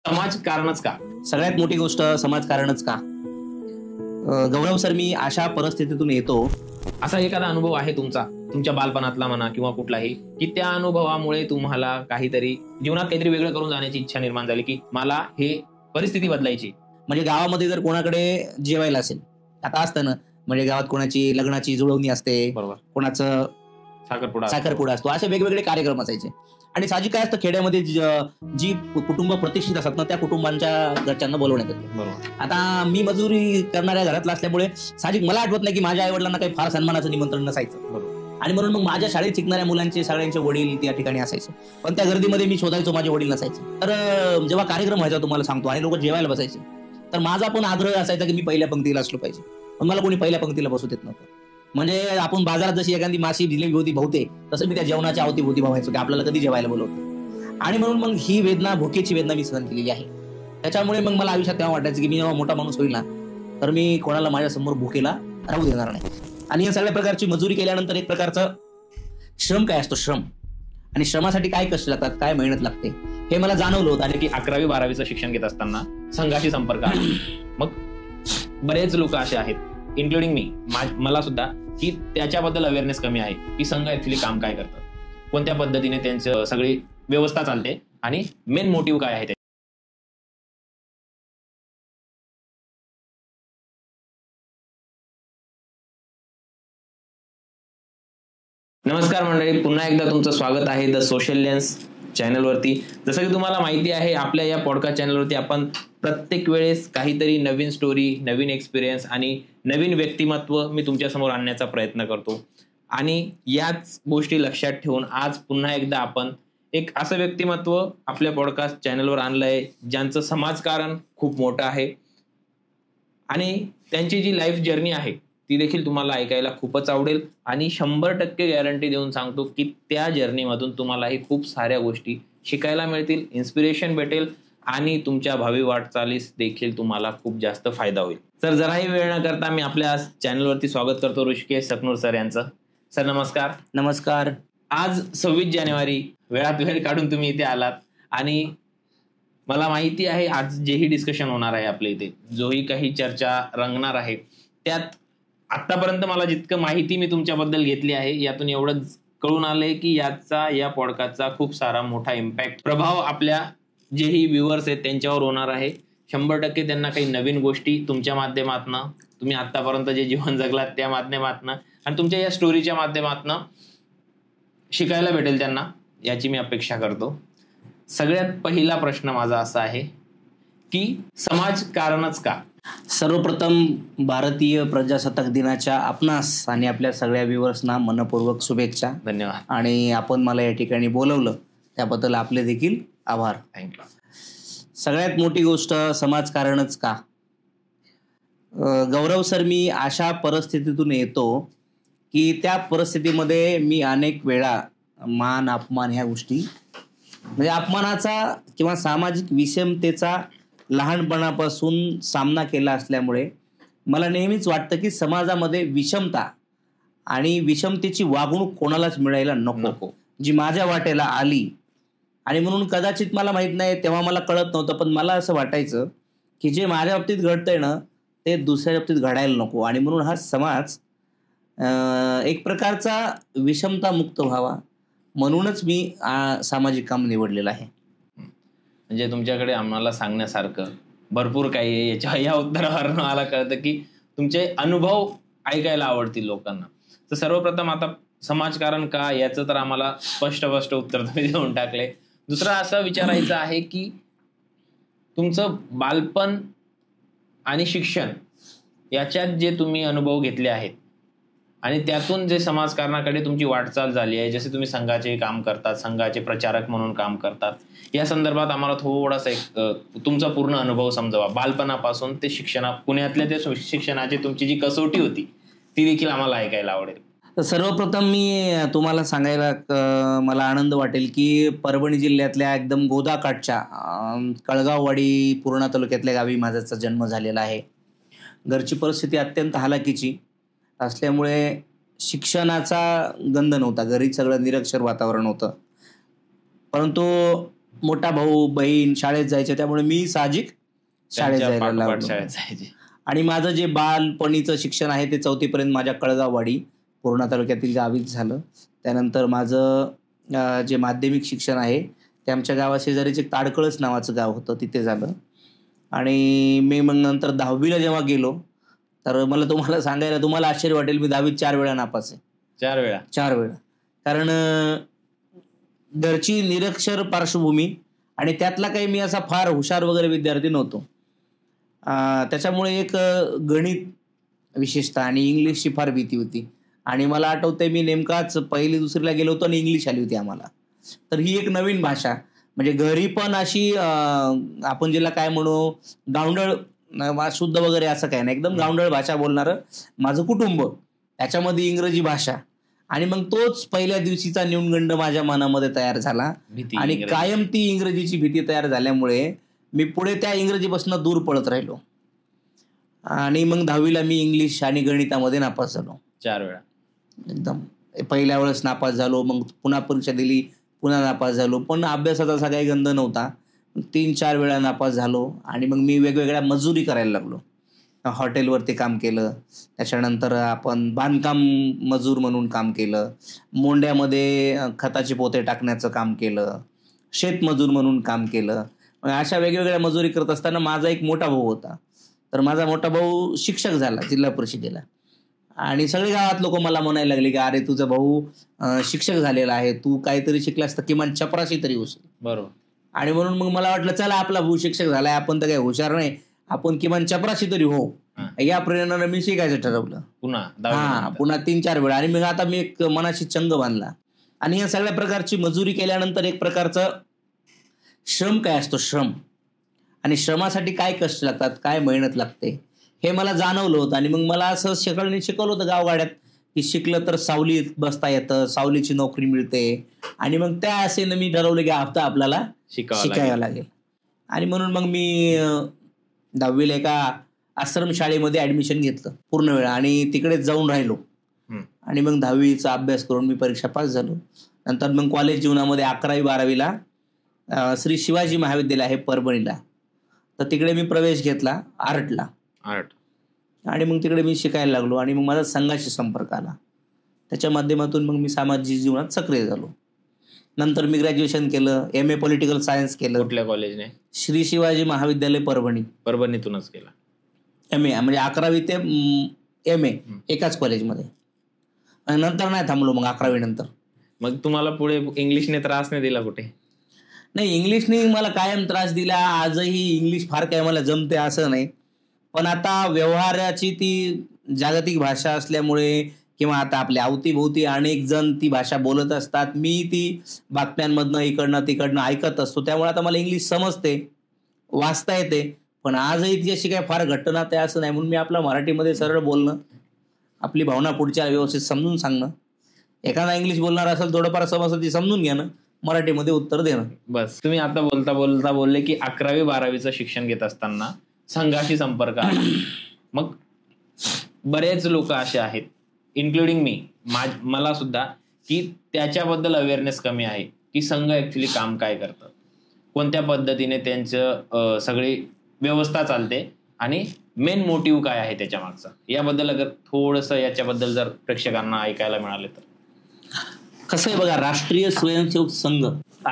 समाजकारणच का? सगळ्यात मोठी गोष्ट समाजकारणच का? गौरव सर, मी अशा परिस्थितीतून येतो. असा एखादा अनुभव आहे तुमचा, तुमच्या बालपणातला म्हणा किंवा कुठलाही, की त्या अनुभवामुळे तुम्हाला काहीतरी जीवनात काहीतरी वेगळं करून जाण्याची इच्छा निर्माण झाली, की मला हे परिस्थिती बदलायची? म्हणजे गावामध्ये जर कोणाकडे जेवायला असेल, आता असतं ना, म्हणजे गावात कोणाची लग्नाची जुळवणी असते, बरोबर, कोणाचं साखरपुडा असतो, असे वेगवेगळे कार्यक्रम असायचे. आणि साहजिक काय असतं, खेड्यामध्ये जी कुटुंब प्रतिष्ठित असतात ना, त्या कुटुंबांच्या घरच्यांना बोलवण्यात येते. बरोबर. आता मी मजुरी करणाऱ्या घरातला असल्यामुळे साहजिक मला आठवत नाही की माझ्या आई वडिलांना काही फार सन्मानाचं निमंत्रण नसायचं. बरोबर. आणि म्हणून मग माझ्या शाळेत शिकणाऱ्या मुलांचे सगळ्यांचे वडील त्या ठिकाणी असायचे, पण त्या गर्दीमध्ये मी शोधायचो माझे वडील नसायचे. तर जेव्हा कार्यक्रम व्हायचा तुम्हाला सांगतो आणि लोक जेवायला बसायचे, तर माझा पण आग्रह असायचा की मी पहिल्या पंक्तीला असलो पाहिजे, पण मला कोणी पहिल्या पंक्तीला बसू देत नव्हतं. म्हणजे आपण बाजारात जशी एखादी माशी दिलेली होती बहुते, तसं मी त्या जेवणाच्या अवतीभोवती भावायचो की आपल्याला कधी जेवायला बोलवतो. आणि म्हणून मग ही वेदना, भुकेची वेदना मी सहन केलेली आहे. त्याच्यामुळे मग मला आयुष्यात तेव्हा वाटायचं की मी जेव्हा मोठा माणूस होईल ना, तर मी कोणाला माझ्या समोर भुकेला राहू देणार नाही. आणि या सगळ्या प्रकारची मजुरी केल्यानंतर एक प्रकारचं श्रम काय असतो, श्रम, आणि श्रमासाठी काय कष्ट लागतात, काय मेहनत लागते, हे मला जाणवलं होतं. आणि की 11वी-12वीचं शिक्षण घेत असताना संघाशी संपर्क आहे. मग बरेच लोक असे आहेत, इन्क्लुडिंग मी, मला सुद्धा, की त्याच्याबद्दल अवेअरनेस कमी आहे की संघ ऍक्च्युली काम काय करतात, कोणत्या पद्धतीने त्यांचं सगळी व्यवस्था चालते आणि मेन मोटिव्ह काय आहे. नमस्कार मंडळी, पुन्हा एकदा तुमचं स्वागत आहे द सोशल लेन्स चॅनलवरती. जसं की तुम्हाला माहिती आहे, आपल्या या पॉडकास्ट चॅनलवरती आपण प्रत्येक वेळेस काहीतरी नवीन स्टोरी, नवीन एक्सपिरियन्स आणि नवीन व्यक्तिमत्व मी तुमच्यासमोर आणण्याचा प्रयत्न करतो. आणि याच गोष्टी लक्षात ठेवून आज पुन्हा एकदा आपण एक असं व्यक्तिमत्व आपल्या पॉडकास्ट चॅनलवर आणलंय ज्यांचं समाजकारण खूप मोठं आहे आणि त्यांची जी लाईफ जर्नी आहे ती देखील तुम्हाला ऐकायला खूपच आवडेल. आणि 100% गॅरंटी देऊन सांगतो की त्या जर्नीमधून तुम्हालाही खूप साऱ्या गोष्टी शिकायला मिळतील, इन्स्पिरेशन भेटेल आणि तुमच्या भावी वाटचालीस देखील तुम्हाला खूप जास्त फायदा होईल. तर जराही वेळ न करता मी आपल्या चॅनलवरती स्वागत करतो ऋषिकेश सकनूर सर यांचं. सर नमस्कार. नमस्कार. आज 26 जानेवारी, वेळात वेळ काढून तुम्ही इथे आलात आणि मला माहिती आहे आज जेही डिस्कशन होणार आहे आपल्या इथे, जोही काही चर्चा रंगणार आहे, त्यात आतापर्यंत मला जितकं माहिती मी तुमच्याबद्दल घेतली आहे, यातून एवढंच कळून आलंय की या पॉडकास्टचा खूप सारा मोठा इम्पॅक्ट, प्रभाव आपल्या जेही व्ह्युअर्स आहेत त्यांच्यावर होणार आहे. 100% त्यांना काही नवीन गोष्टी तुमच्या माध्यमातनं, तुम्ही आतापर्यंत जे जीवन जगलात त्या माध्यमातनं आणि तुमच्या या स्टोरीच्या माध्यमातनं शिकायला भेटेल त्यांना, याची मी अपेक्षा करतो. सगळ्यात पहिला प्रश्न माझा असा आहे की समाजकारणच का? सर्वप्रथम भारतीय प्रजासत्ताक दिनाच्या आपणास आणि आपल्या सगळ्या व्ह्युअर्सना मनपूर्वक शुभेच्छा. धन्यवाद. आणि आपण मला या ठिकाणी बोलवलं त्याबद्दल आपले देखील आभार. थँक्यू. सगळ्यात मोठी गोष्ट समाजकारणच का? गौरव सर, मी अशा परिस्थितीतून येतो की त्या परिस्थितीमध्ये मी अनेक वेळा मान अपमान ह्या गोष्टी, म्हणजे अपमानाचा किंवा सामाजिक विषमतेचा लहानपणापासून सामना केला असल्यामुळे मला नेहमीच वाटतं की समाजामध्ये विषमता आणि विषमतेची वागणूक कोणालाच मिळायला नको, जी माझ्या वाटेला आली. आणि म्हणून कदाचित मला माहित नाही, तेव्हा मला कळत नव्हतं, पण मला असं वाटायचं की जे माझ्या बाबतीत घडतंय ना, ते दुसऱ्या बाबतीत घडायला नको. आणि म्हणून हा समाज एक प्रकारचा विषमता मुक्त व्हावा म्हणूनच मी सामाजिक काम निवडलेलं आहे. म्हणजे तुमच्याकडे आम्हाला सांगण्यासारखं भरपूर काही आहे. या उत्तरावरून मला कळतं की तुमचे अनुभव ऐकायला आवडतील लोकांना. तर सर्वप्रथम आता समाजकारण का, याचं तर आम्हाला स्पष्ट उत्तर तुम्ही देऊन टाकले. दुसरं असं विचारायचं आहे की तुमचं बालपण आणि शिक्षण याच्यात जे तुम्ही अनुभव घेतले आहेत आणि त्यातून जे समाजकारणाकडे तुमची वाटचाल झाली आहे, जसे तुम्ही संघाचे काम करतात, संघाचे प्रचारक म्हणून काम करतात, या संदर्भात आम्हाला थोडासा एक तुमचा पूर्ण अनुभव समजावा. बालपणापासून ते पुण्यातल्या त्या शिक्षणाची तुमची जी कसोटी होती ती देखील आम्हाला ऐकायला आवडेल. तर सर्वप्रथम मी तुम्हाला सांगायला मला आनंद वाटेल की परभणी जिल्ह्यातल्या एकदम गोदाकाठच्या कळगाववाडी पूर्णा तालुक्यातल्या गावी माझा जन्म झालेला आहे. घरची परिस्थिती अत्यंत हालाकीची असल्यामुळे शिक्षणाचा गंध नव्हता, घरी सगळं निरक्षर वातावरण होतं. परंतु मोठा भाऊ बहीण शाळेत जायचे, त्यामुळे मी साहजिक शाळेत त्यांच्या जायला पाठोपाठ लागलो. शाळेत जायचे. आणि माझं जे बालपणीचं शिक्षण आहे ते 4थी पर्यंत माझ्या कळगाववाडी पूर्णा तालुक्यातील गावीच झालं. त्यानंतर माझं जे माध्यमिक शिक्षण आहे ते आमच्या गावाशेजारीच एक ताडकळस नावाचं गाव होतं, तिथे झालं. आणि मी मग नंतर 10वीला जेव्हा गेलो, तर मला तुम्हाला सांगायला तुम्हाला आश्चर्य वाटेल, मी 10वीत 4 वेळा नापास आहे. 4 वेळा? 4 वेळा. कारण घरची निरक्षर पार्श्वभूमी आणि त्यातला काही मी असा फार हुशार वगैरे विद्यार्थी नव्हतो. त्याच्यामुळे एक गणित विशेषतः आणि इंग्लिशची फार भीती होती. आणि मला आठवतंय मी नेमकाच 1ली-2रीला गेलो होतो आणि इंग्लिश आली होती आम्हाला. तर ही एक नवीन भाषा, म्हणजे घरी पण अशी आपण जिला काय म्हणू, गावंढळ शुद्ध वगैरे असं काय नाही, एकदम गावंढळ भाषा बोलणारं माझं कुटुंब, त्याच्यामध्ये इंग्रजी भाषा. आणि मग तोच पहिल्या दिवशीचा न्यूनगंड माझ्या मनामध्ये तयार झाला. आणि कायम ती इंग्रजीची भीती तयार झाल्यामुळे मी पुढे त्या इंग्रजीपासून दूर पळत राहिलो. आणि मग 10वीला मी इंग्लिश आणि गणितामध्ये नापास झालो. 4 वेळा? एकदम. पहिल्या वेळेस नापास झालो, मग पुन्हा परीक्षा दिली, पुन्हा नापास झालो. पण अभ्यासाचा असा काही गंध नव्हता. 3-4 वेळा नापास झालो. आणि मग मी वेगवेगळ्या मजुरी करायला लागलो. हॉटेलवरती काम केलं, त्याच्यानंतर आपण बांधकाम मजूर म्हणून काम केलं, मोंड्यामध्ये खताचे पोते टाकण्याचं काम केलं, शेतमजूर म्हणून काम केलं. अशा वेगवेगळ्या मजुरी करत असताना माझा एक मोठा भाऊ होता. तर माझा मोठा भाऊ शिक्षक झाला जिल्हा परिषदेला. आणि सगळे गावात लोक मला म्हणायला लागले की अरे तुझा भाऊ शिक्षक झालेला आहे, तू काहीतरी शिकलास तर किमान चपराशी तरी होशील. बरोबर. आणि म्हणून मग मला वाटलं चला आपला भाऊ शिक्षक झालाय, आपण तर काही हुशार नाही, आपण किमान चपराशी तरी हो. या प्रेरणेनं मी शिकायचं ठरवलं पुन्हा 3-4 वेळा. आणि मग आता मी एक मनाशी चंग बांधला. आणि या सगळ्या प्रकारची मजुरी केल्यानंतर एक प्रकारचं श्रम काय असतो, श्रम, आणि श्रमासाठी काय कष्ट लागतात, काय मेहनत लागते हे मला जाणवलं होतं. आणि मग मला असं शिकवलं होतं गावगाड्यात की शिकलं तर सावलीत बसता येतं, सावलीची नोकरी मिळते. आणि मग त्या आशेनं मी ठरवलं की आता आपल्याला शिकायला लागेल. आणि म्हणून मग मी 10वीला एका आश्रम शाळेमध्ये ऍडमिशन घेतलं पूर्ण वेळा आणि तिकडेच जाऊन राहिलो. आणि मग 10वीचा अभ्यास करून मी परीक्षा पास झालो. नंतर मग कॉलेज जीवनामध्ये 11वी-12वीला श्री शिवाजी महाविद्यालय आहे परभणीला, तर तिकडे मी प्रवेश घेतला आर्टला. आणि मग तिकडे मी शिकायला लागलो. आणि मग माझा संघाशी संपर्क आला. त्याच्या माध्यमातून मग मी सामाजिक जीवनात सक्रिय झालो. नंतर मी ग्रॅज्युएशन केलं, MA पॉलिटिकल सायन्स केलं. कुठल्या कॉलेजने? श्री शिवाजी महाविद्यालय परभणी. परभणीतूनच केलं? MA म्हणजे 11वी ते MA एकाच कॉलेजमध्ये. नंतर नाही थांबलो मग 11वी नंतर. मग तुम्हाला पुढे इंग्लिशने त्रास नाही दिला कुठे? नाही, इंग्लिशने मला कायम त्रास दिला. आजही इंग्लिश फार काय मला जमते असं नाही, पण आता व्यवहाराची ती जागतिक भाषा असल्यामुळे किंवा आता आपल्या अवतीभोवती अनेक जण ती भाषा बोलत असतात, मी ती बातम्यांमधनं इकडनं तिकडनं ऐकत असतो, त्यामुळे आता मला इंग्लिश समजते, वाचता येते. पण आजही ती अशी काय फार घट्ट नातं आहे असं नाही. म्हणून मी आपलं मराठीमध्ये सरळ बोलणं, आपली भावना पुढच्या व्यवस्थित समजून सांगणं, एखादा इंग्लिश बोलणार असेल थोडंफार समजतं ती समजून घेणं, मराठीमध्ये उत्तर देणं, बस. तुम्ही आता बोलता बोलता बोलले की 11वी-12वीचं शिक्षण घेत असताना संघाशी संपर्क आला. मग बरेच लोक असे आहेत, इन्क्लुडिंग मी, मला सुद्धा, की त्याच्याबद्दल अवेअरनेस कमी आहे की संघ ऍक्च्युली काम काय करतं, कोणत्या पद्धतीने त्यांचं सगळी व्यवस्था चालते आणि मेन मोटिव्ह काय आहे त्याच्या मागचा. याबद्दल अगर थोडंसं याच्याबद्दल जर प्रेक्षकांना ऐकायला मिळाले तर. कसं आहे बघा, राष्ट्रीय स्वयंसेवक संघ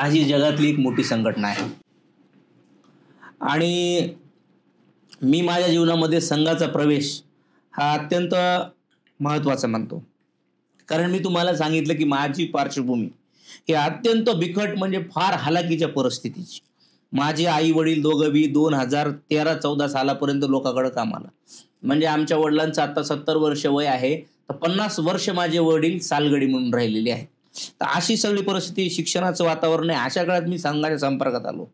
ही जगातली एक मोठी संघटना आहे. आणि मी माझ्या जीवनामध्ये संघाचा प्रवेश हा अत्यंत महत्त्वाचा मानतो. कारण मी तुम्हाला सांगितलं की माझी पार्श्वभूमी ही अत्यंत बिकट, म्हणजे फार हालाकीच्या परिस्थितीची. माझे आई वडील दोघंबी 2013-14 सालापर्यंत लोकांकडे कामाला, म्हणजे आमच्या वडिलांचं आता 70 वर्ष वय आहे, तर 50 वर्ष माझे वडील सालगडी म्हणून राहिलेले आहेत. तर अशी सगळी परिस्थिती, शिक्षणाचं वातावरण आहे. अशा काळात मी संघाच्या संपर्कात आलो.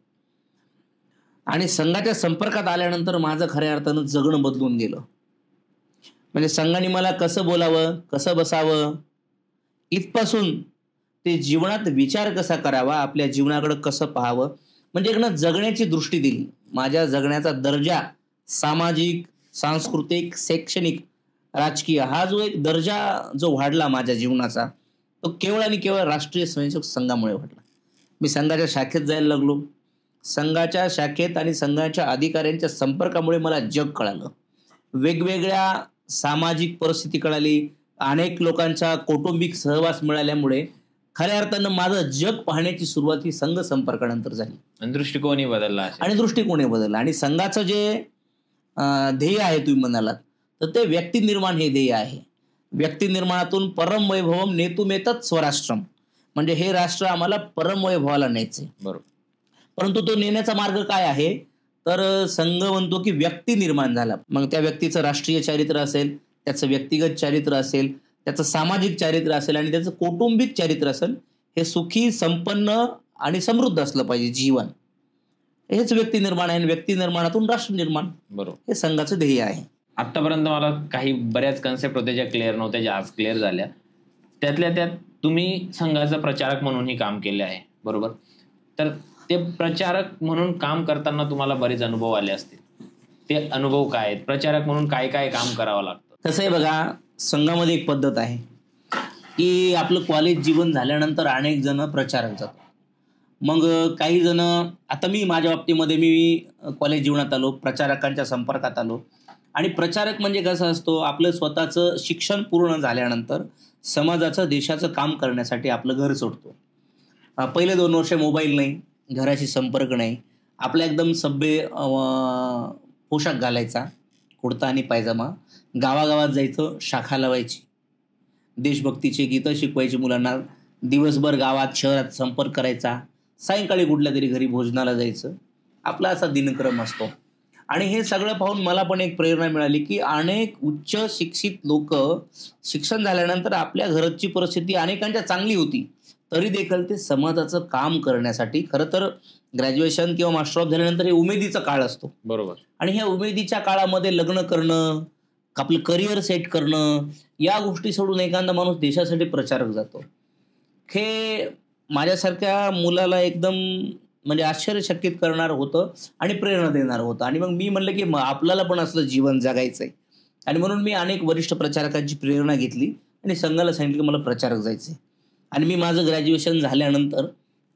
आणि संघाच्या संपर्कात आल्यानंतर माझं खऱ्या अर्थानं जगणं बदलून गेलं. म्हणजे संघाने मला कसं बोलावं, कसं बसावं, इथपासून ते जीवनात विचार कसा करावा, आपल्या जीवनाकडे कसं पाहावं, म्हणजे एक जगण्याची दृष्टी दिली. माझ्या जगण्याचा दर्जा सामाजिक, सांस्कृतिक, शैक्षणिक, राजकीय हा जो एक दर्जा जो वाढला माझ्या जीवनाचा, तो केवळ आणि केवळ राष्ट्रीय स्वयंसेवक संघामुळे वाढला. मी संघाच्या शाखेत जायला लागलो. संघाच्या शाखेत आणि संघाच्या अधिकाऱ्यांच्या संपर्कामुळे मला जग कळालं. वेगवेगळ्या सामाजिक परिस्थिती कळाली. अनेक लोकांचा कौटुंबिक सहवास मिळाल्यामुळे खऱ्या अर्थानं माझं जग पाहण्याची सुरुवात ही संघ संपर्कानंतर झाली. आणि दृष्टिकोनही बदलला असेल. आणि दृष्टिकोनही बदलला. आणि संघाचं जे ध्येय आहे तुम्ही म्हणालात, तर ते व्यक्ती निर्माण हे ध्येय आहे. व्यक्ती निर्माणातून परम वैभवम नेतुमेतच स्वराष्ट्रम, म्हणजे हे राष्ट्र आम्हाला परम वैभवाला न्यायचंय. बरोबर. परंतु तो नेण्याचा मार्ग काय आहे, तर संघ म्हणतो की व्यक्ती निर्माण झाला. मग त्या व्यक्तीचं राष्ट्रीय चारित्र्य असेल, त्याचं व्यक्तिगत चारित्र्य असेल, त्याचं सामाजिक चारित्र्य असेल आणि त्याचं कौटुंबिक चारित्र्य असेल, हे सुखी, संपन्न आणि समृद्ध असलं पाहिजे जीवन. हेच व्यक्ती निर्माण आहे. व्यक्ती निर्माणातून राष्ट्र निर्माण, बरोबर, हे संघाचं ध्येय आहे. आतापर्यंत मला काही बऱ्याच कन्सेप्ट होत्या ज्या क्लिअर नव्हत्या, ज्या आज क्लिअर झाल्या. त्यातल्या त्यात तुम्ही संघाचा प्रचारक म्हणूनही काम केले आहे, बरोबर. तर ते प्रचारक म्हणून काम करताना तुम्हाला बरेच अनुभव आले असतील. ते अनुभव काय आहेत? प्रचारक म्हणून काय काय काम करावं लागतं? कसं आहे बघा, संघामध्ये एक पद्धत आहे की आपलं कॉलेज जीवन झाल्यानंतर अनेक जण प्रचारक जातात. मग काही जण, आता मी माझ्या बाबतीमध्ये मी कॉलेज जीवनात आलो, प्रचारकांच्या संपर्कात आलो. आणि प्रचारक म्हणजे कसं असतो, आपलं स्वतःचं शिक्षण पूर्ण झाल्यानंतर समाजाचं, देशाचं काम करण्यासाठी आपलं घर सोडतो. पहिले 2 वर्ष मोबाईल नाही, घराशी संपर्क नाही, आपला एकदम सभ्य पोशाख घालायचा, कुर्ता आणि पायजामा, गावागावात जायचं, शाखा लावायची, देशभक्तीचे गीतं शिकवायची मुलांना, दिवसभर गावात शहरात संपर्क करायचा, सायंकाळी कुठल्या तरी घरी भोजनाला जायचं. आपला असा दिनक्रम असतो. आणि हे सगळं पाहून मला पण एक प्रेरणा मिळाली की अनेक उच्च शिक्षित लोक शिक्षण झाल्यानंतर आपल्या घराची परिस्थिती अनेकांच्या चांगली होती, तरी देखील ते समाजाचं काम करण्यासाठी, खरं तर ग्रॅज्युएशन किंवा मास्टर ऑफ झाल्यानंतर हे उमेदीचा काळ असतो, बरोबर. आणि ह्या उमेदीच्या काळामध्ये लग्न करणं, आपलं करिअर सेट करणं, या गोष्टी सोडून एखादा माणूस देशासाठी प्रचारक जातो. हे माझ्यासारख्या मुलाला एकदम म्हणजे आश्चर्यचकित करणारं होतं आणि प्रेरणा देणारं होतं. आणि मग मी म्हणलं की आपल्याला पण असलं जीवन जगायचंय. आणि म्हणून मी अनेक वरिष्ठ प्रचारकांची प्रेरणा घेतली आणि संघाला सांगितलं की मला प्रचारक जायचंय. आणि मी माझं ग्रॅज्युएशन झाल्यानंतर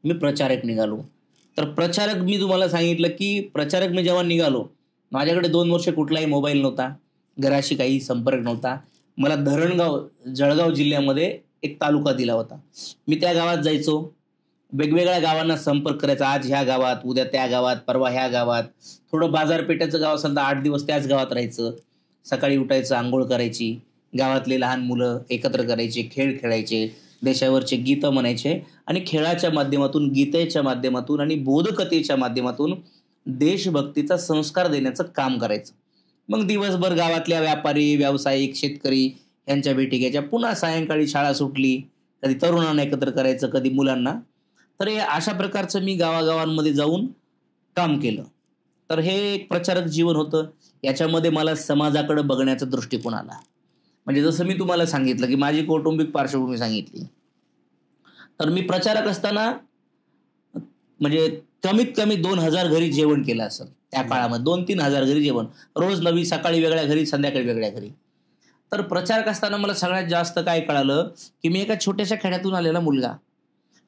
मी प्रचारक निघालो. तर प्रचारक मी तुम्हाला सांगितलं की प्रचारक मी जेव्हा निघालो, माझ्याकडे 2 वर्ष कुठलाही मोबाईल नव्हता, घराशी काही संपर्क नव्हता. मला धरणगाव, जळगाव जिल्ह्यामध्ये एक तालुका दिला होता. मी त्या गावात जायचो, वेगवेगळ्या गावांना संपर्क करायचा. आज ह्या गावात, उद्या त्या गावात, परवा ह्या गावात. थोडं बाजारपेठेचं गाव असेल तर 8 दिवस त्याच गावात राहायचं. सकाळी उठायचं, आंघोळ करायची, गावातले लहान मुलं एकत्र करायचे, खेळ खेळायचे, देशावरचे गीतं म्हणायचे आणि खेळाच्या माध्यमातून, गीतेच्या माध्यमातून आणि बोधकथेच्या माध्यमातून देशभक्तीचा संस्कार देण्याचं काम करायचं. मग दिवसभर गावातल्या व्यापारी, व्यावसायिक, शेतकरी यांच्या भेटी घ्यायच्या. पुन्हा सायंकाळी शाळा सुटली, कधी तरुणांना एकत्र करायचं, कधी मुलांना. तर हे अशा प्रकारचं मी गावागावांमध्ये जाऊन काम केलं. तर हे एक प्रचारक जीवन होतं. याच्यामध्ये मला समाजाकडे बघण्याचा दृष्टिकोन आला. म्हणजे जसं मी तुम्हाला सांगितलं की माझी कौटुंबिक पार्श्वभूमी सांगितली, तर मी प्रचारक असताना म्हणजे कमीत कमी 2000 घरी जेवण केलं असेल त्या काळामध्ये. 2-3 हजार घरी जेवण, रोज नवी, सकाळी वेगळ्या घरी, संध्याकाळी वेगळ्या घरी. तर प्रचारक असताना मला सगळ्यात जास्त काय कळालं की मी एका छोट्याशा खेड्यातून आलेला मुलगा,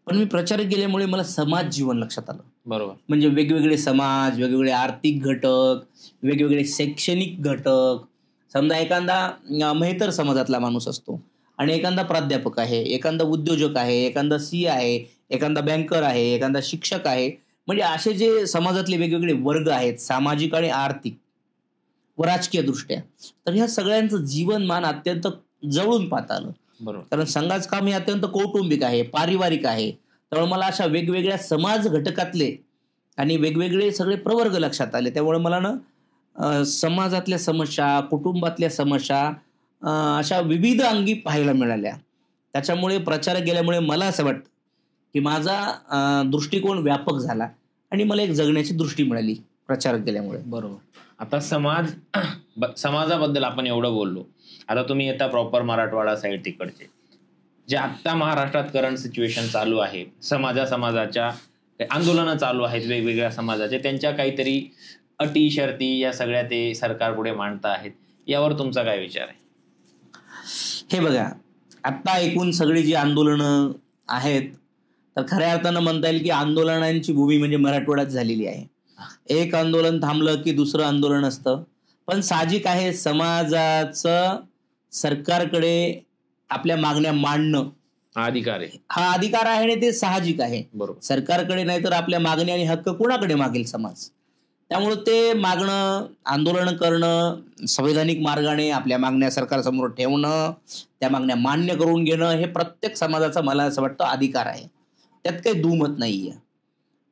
पण मी प्रचारक गेल्यामुळे मला समाज जीवन लक्षात आलं. बरोबर. म्हणजे वेगवेगळे समाज, वेगवेगळे आर्थिक घटक, वेगवेगळे शैक्षणिक घटक. समजा एखादा मेहतर समाजातला माणूस असतो आणि एखादा प्राध्यापक आहे, एखादा उद्योजक आहे, एखादा सी आहे, एखादा बँकर आहे, एखादा शिक्षक आहे. म्हणजे असे जे समाजातले वेगवेगळे वर्ग आहेत, सामाजिक आणि आर्थिक व राजकीय दृष्ट्या, तर ह्या सगळ्यांचं जीवनमान अत्यंत जवळून पाहता आलं. बरोबर. कारण संघाचं काम हे अत्यंत कौटुंबिक आहे, पारिवारिक आहे. त्यामुळे मला अशा वेगवेगळ्या समाज घटकातले आणि वेगवेगळे सगळे प्रवर्ग लक्षात आले. त्यामुळे मला ना समाजातल्या समस्या, कुटुंबातल्या समस्या अशा विविध अंगी पाहायला मिळाल्या. त्याच्यामुळे प्रचारक गेल्यामुळे मला असं वाटतं की माझा दृष्टिकोन व्यापक झाला आणि मला एक जगण्याची दृष्टी मिळाली प्रचारक गेल्यामुळे. बरोबर. आता समाजाबद्दल आपण एवढं बोललो. आता तुम्ही येता प्रॉपर मराठवाडा साईड तिकडचे, जे आत्ता महाराष्ट्रात करंट सिच्युएशन चालू आहे, समाजाच्या आंदोलनं चालू आहेत वेगवेगळ्या समाजाचे, त्यांच्या काहीतरी अटी शर्ती या सगळ्या ते सरकार पुढे मांडता आहेत, यावर तुमचा काय विचार आहे? हे बघा, आत्ता एकूण सगळी जी आंदोलनं आहेत, तर खऱ्या अर्थानं म्हणता येईल की आंदोलनांची भूमी म्हणजे मराठवाड्यात झालेली आहे. एक आंदोलन थांबलं की दुसरं आंदोलन असतं. पण साहजिक आहे, समाजाचं सरकारकडे आपल्या मागण्या मांडणं अधिकार आहे, हा अधिकार आहे आणि ते साहजिक आहे. बरोबर. सरकारकडे नाही तर आपल्या मागणी आणि हक्क कोणाकडे मागेल समाज. त्यामुळे ते मागणं, आंदोलन करणं, संवैधानिक मार्गाने आपल्या मागण्या सरकारसमोर ठेवणं, त्या मागण्या मान्य करून घेणं, हे प्रत्येक समाजाचा मला असं वाटतं अधिकार आहे. त्यात काही दुमत नाहीये.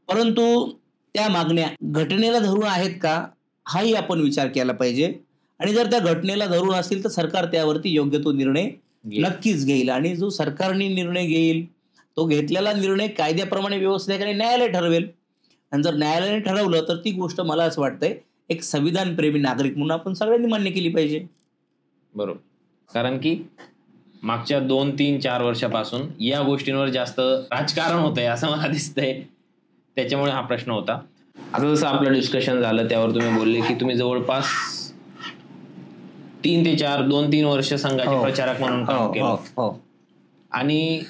परंतु त्या मागण्या घटनेला धरून आहेत का, हाही आपण विचार केला पाहिजे. आणि जर त्या घटनेला धरून असतील तर सरकार त्यावरती योग्य तो निर्णय नक्कीच घेईल. आणि जो सरकारने निर्णय घेईल तो घेतलेला निर्णय कायद्याप्रमाणे व्यवस्थित आहे न्यायालय ठरवेल. आणि जर न्यायालयाने ठरवलं तर ती गोष्ट मला असं वाटतंय एक संविधानप्रेमी नागरिक म्हणून आपण सगळ्यांनी मान्य केली पाहिजे. बरोबर. कारण की मागच्या 2, 3, 4 वर्षापासून या गोष्टींवर जास्त राजकारण होतंय असं मला दिसतंय, त्याच्यामुळे हा प्रश्न होता. आता जसं आपलं डिस्कशन झालं त्यावर तुम्ही बोलले की तुम्ही जवळपास 3 ते 4, 2-3 वर्ष संघाचे प्रचारक म्हणून काम केलं आणि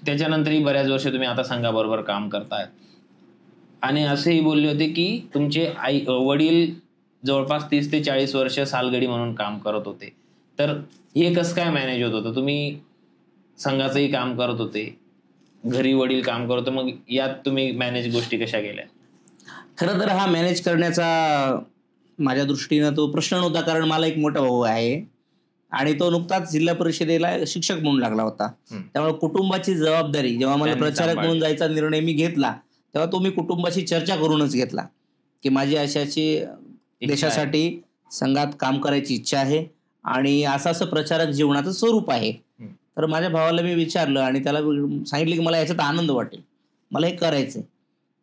त्याच्यानंतरही बऱ्याच वर्ष तुम्ही आता संघाबरोबर काम करताय. आणि असेही बोलले होते की तुमचे वडील जवळपास 30 ते 40 वर्ष सालगडी म्हणून काम करत होते. तर हे कसं काय मॅनेज होत होतं? तुम्ही संघाचंही काम करत होते, घरी वडील काम करत होते, मग यात तुम्ही मॅनेज गोष्टी कशा केल्या? खरं तर हा मॅनेज करण्याचा माझ्या दृष्टीनं तो प्रश्न नव्हता. कारण मला एक मोठा भाऊ आहे आणि तो नुकताच जिल्हा परिषदेला शिक्षक म्हणून लागला होता. त्यामुळे कुटुंबाची जबाबदारी जेव्हा मला प्रचारक म्हणून जायचा निर्णय मी घेतला तेव्हा तो मी कुटुंबाशी चर्चा करूनच घेतला की माझी अशाची देशासाठी संघात काम करायची इच्छा आहे आणि असं प्रचारक जीवनाचं स्वरूप आहे. तर माझ्या भावाला मी विचारलं आणि त्याला सांगितलं की मला याच्यात आनंद वाटेल, मला हे करायचंय.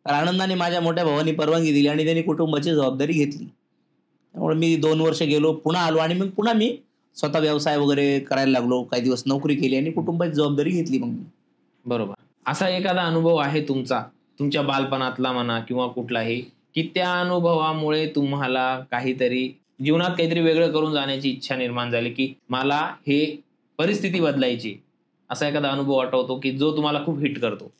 तर आनंदाने माझ्या मोठ्या भावानी परवानगी दिली आणि त्यांनी कुटुंबाची जबाबदारी घेतली. त्यामुळे मी 2 वर्ष गेलो, पुन्हा आलो आणि मग पुन्हा मी स्वतः व्यवसाय वगैरे करायला लागलो. काही दिवस नोकरी केली आणि कुटुंबाची जबाबदारी घेतली मग मी. बरोबर. असा एखादा अनुभव आहे तुमचा, तुमच्या बालपणातला म्हणा किंवा कुठलाही, की त्या अनुभवामुळे तुम्हाला काहीतरी जीवनात काहीतरी वेगळं करून जाण्याची इच्छा निर्माण झाली की मला हे परिस्थिती बदलायची, असा एखादा अनुभव आठवतो की जो तुम्हाला खूप हिट करतो?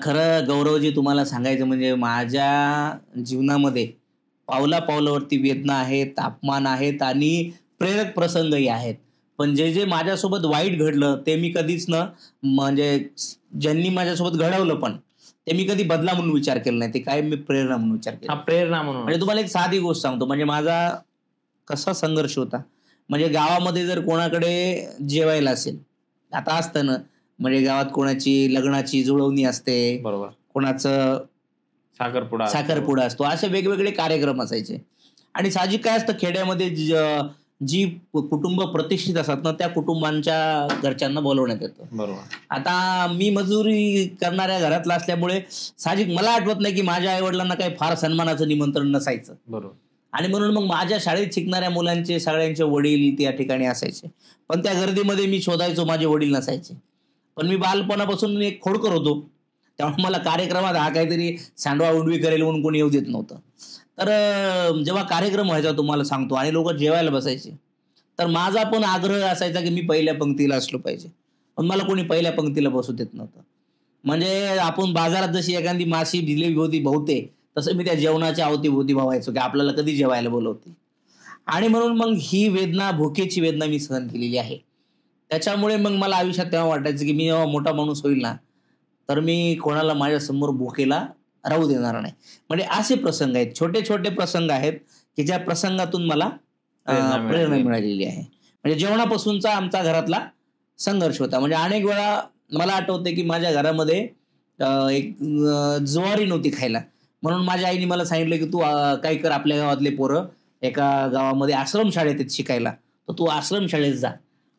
खरं गौरवजी तुम्हाला सांगायचं म्हणजे माझ्या जीवनामध्ये पावला पावलावरती वेदना आहेत, अपमान आहेत आणि प्रेरक प्रसंगही आहेत. पण जे माझ्यासोबत वाईट घडलं ते मी कधीच म्हणजे ज्यांनी माझ्यासोबत घडवलं पण ते मी कधी बदला म्हणून विचार केला नाही. ते काय मी प्रेरणा म्हणून विचार केला. प्रेरणा म्हणून. म्हणजे तुम्हाला एक साधी गोष्ट सांगतो. म्हणजे माझा कसा संघर्ष होता. म्हणजे गावामध्ये जर कोणाकडे जेवायला असेल, आता असतं ना, म्हणजे गावात कोणाची लग्नाची जुळवणी असते, बरोबर, कोणाचं साखरपुडा असतो, असे वेगवेगळे कार्यक्रम असायचे. आणि साहजिक काय असतं खेड्यामध्ये जी कुटुंब प्रतिष्ठित असतात ना त्या कुटुंबांच्या घरच्यांना बोलवण्यात येतं. बरोबर. आता मी मजुरी करणाऱ्या घरातला असल्यामुळे साहजिक मला आठवत नाही की माझ्या आई वडिलांना काही फार सन्मानाचं निमंत्रण नसायचं. बरोबर. आणि म्हणून मग माझ्या शाळेत शिकणाऱ्या मुलांचे सगळ्यांचे वडील त्या ठिकाणी असायचे. पण त्या गर्दीमध्ये मी शोधायचो माझे वडील नसायचे. पण मी बालपणापासून एक खोडकर होतो, त्यामुळे मला कार्यक्रमात हा काहीतरी सांडवा उडवी करेल म्हणून कोणी येऊ देत नव्हतं. तर जेव्हा कार्यक्रम व्हायचा तुम्हाला सांगतो आणि लोक जेवायला बसायचे तर माझा पण आग्रह असायचा की मी पहिल्या पंक्तीला असलो पाहिजे. पण मला कोणी पहिल्या पंक्तीला बसू देत नव्हतं. म्हणजे आपण बाजारात जशी एखादी माशी जिलेबी भोवते तसं मी त्या जेवणाच्या अवतीभोवती भावायचो की आपल्याला कधी जेवायला बोलवते. आणि म्हणून मग ही वेदना, भुकेची वेदना मी सहन केलेली आहे. त्याच्यामुळे मग मला आयुष्यात तेव्हा वाटायचं की मी जेव्हा मोठा माणूस होईल ना तर मी कोणाला माझ्यासमोर भुकेला राहू देणार नाही. म्हणजे असे प्रसंग आहेत, छोटे छोटे प्रसंग आहेत की ज्या प्रसंगातून मला प्रेरणा मिळालेली आहे. म्हणजे जेवणापासूनचा आमचा घरातला संघर्ष होता. म्हणजे अनेक वेळा मला आठवते की माझ्या घरामध्ये एक ज्वारी नव्हती खायला, म्हणून माझ्या आईने मला सांगितलं की तू काय कर, आपल्या गावातले पोरं एका गावामध्ये आश्रम शाळेत आहेत शिकायला, तर तू आश्रम शाळेत जा.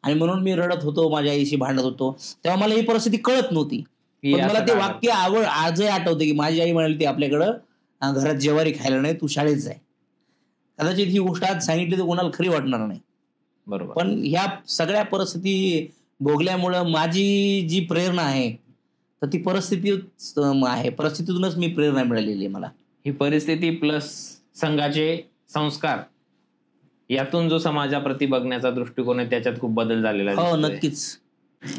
आणि म्हणून मी रडत होतो, माझ्या आईशी भांडत होतो. तेव्हा मला ही परिस्थिती कळत नव्हती. पण मला ते वाक्य आजही आठवते की माझी आई म्हणाली ती आपल्याकडं घरात जेवारी खायला नाही, तू शाळेत जाय. कदाचित ही गोष्ट आज सांगितली तर कोणाला खरी वाटणार नाही. बरोबर. पण ह्या सगळ्या परिस्थिती भोगल्यामुळं माझी जी प्रेरणा आहे तर ती परिस्थितीतूनच मी प्रेरणा मिळालेली आहे मला. ही परिस्थिती प्लस संघाचे संस्कार यातून जो समाजाप्रती बघण्याचा दृष्टिकोन आहे त्याच्यात खूप बदल झालेला आहे. हो, नक्कीच.